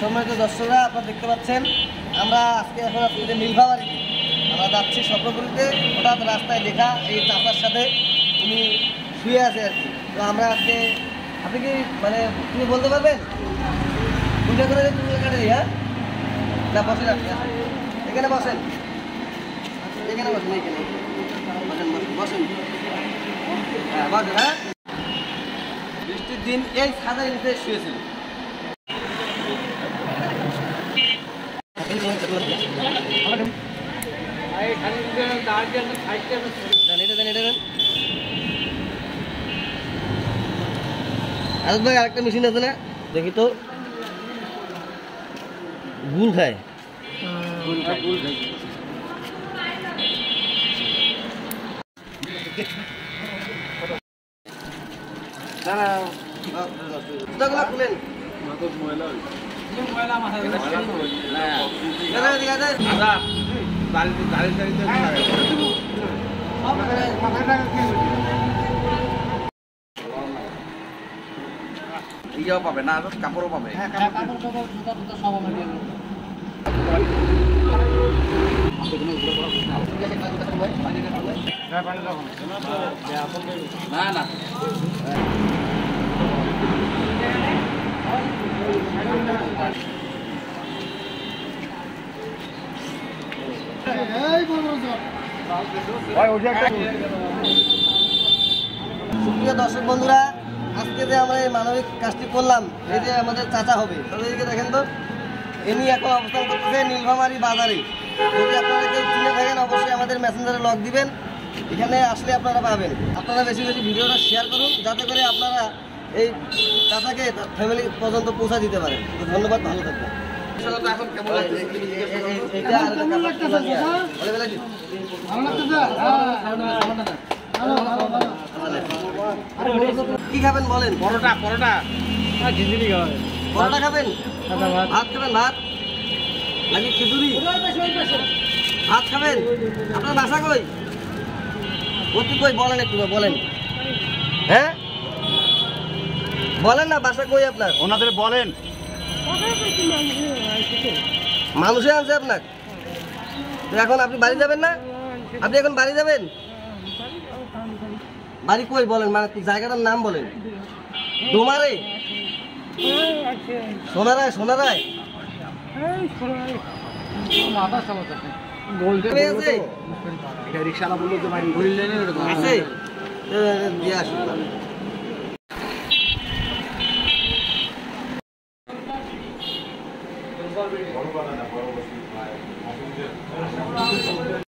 সম্মানিত দর্শকরা, আপনারা দেখতে পাচ্ছেন আমরা আজকে এখন আপনাদের নীলফামারীতে আমরা যাচ্ছি স্বপ্নপুরীতে। হঠাৎ রাস্তায় দেখা এই চাচার সাথে উনি শুয়ে আছে আর কি। তো আমরা আজকে আপনি কি মানে তুমি বলতে পারবেন কোনটা করে তুমি কাটে? হ্যাঁ না, বসেন আপনি, এখানে বসেন, এখানে বসেন, এখানে বসেন, বসেন, হ্যাঁ বসেন। হ্যাঁ, বৃষ্টির দিন এই ছাদের নিচে শুয়েছিল। আরেকটা মেশিন আছে না, দেখি তো, গুল খায়। খুলেন ইয়েও পাবে না, কাপড়ও পাবে। না না সুপ্রিয় দর্শক বন্ধুরা, আজকে যে আমরা এই মানবিক কাজটি করলাম, এই যে আমাদের চাচা হবে, তাদেরকে দেখেন তো, এমনি এখন অবস্থান করতেছে নীলফামারী বাজারে। যদি আপনারা কেউ চিনে থাকেন অবশ্যই আমাদের মেসেঞ্জারে লক দিবেন, এখানে আসলে আপনারা পাবেন। আপনারা বেশি বেশি ভিডিওটা শেয়ার করুন যাতে করে আপনারা এই চাচাকে ফ্যামিলি পর্যন্ত পৌঁছা দিতে পারেন। তো ধন্যবাদ, ভালো থাকবেন। এখন কেমন লাগছে? কি খাবেন বলেন? পরোটা, পরোটা, পরোটা খাবেন, ভাত খাবেন, ভাত নাকি খিচুড়ি? ভাত খাবেন। আপনার বাসা কই? ভর্তি কই বলেন, একটু বলেন। হ্যাঁ বলেন না, বাসা কই আপনার? ওনাদের বলেন। মানুষে আনছে আপনার? তো এখন আপনি বাড়ি যাবেন না? আপনি এখন বাড়ি যাবেন? বাড়ি কই বলেন, মানে জায়গাটার নাম বলেন। ডোমারে, সোনারায়, সোনারায় রিক্সাওয়ালা বললো যে আছে, দিয়ে আসুন।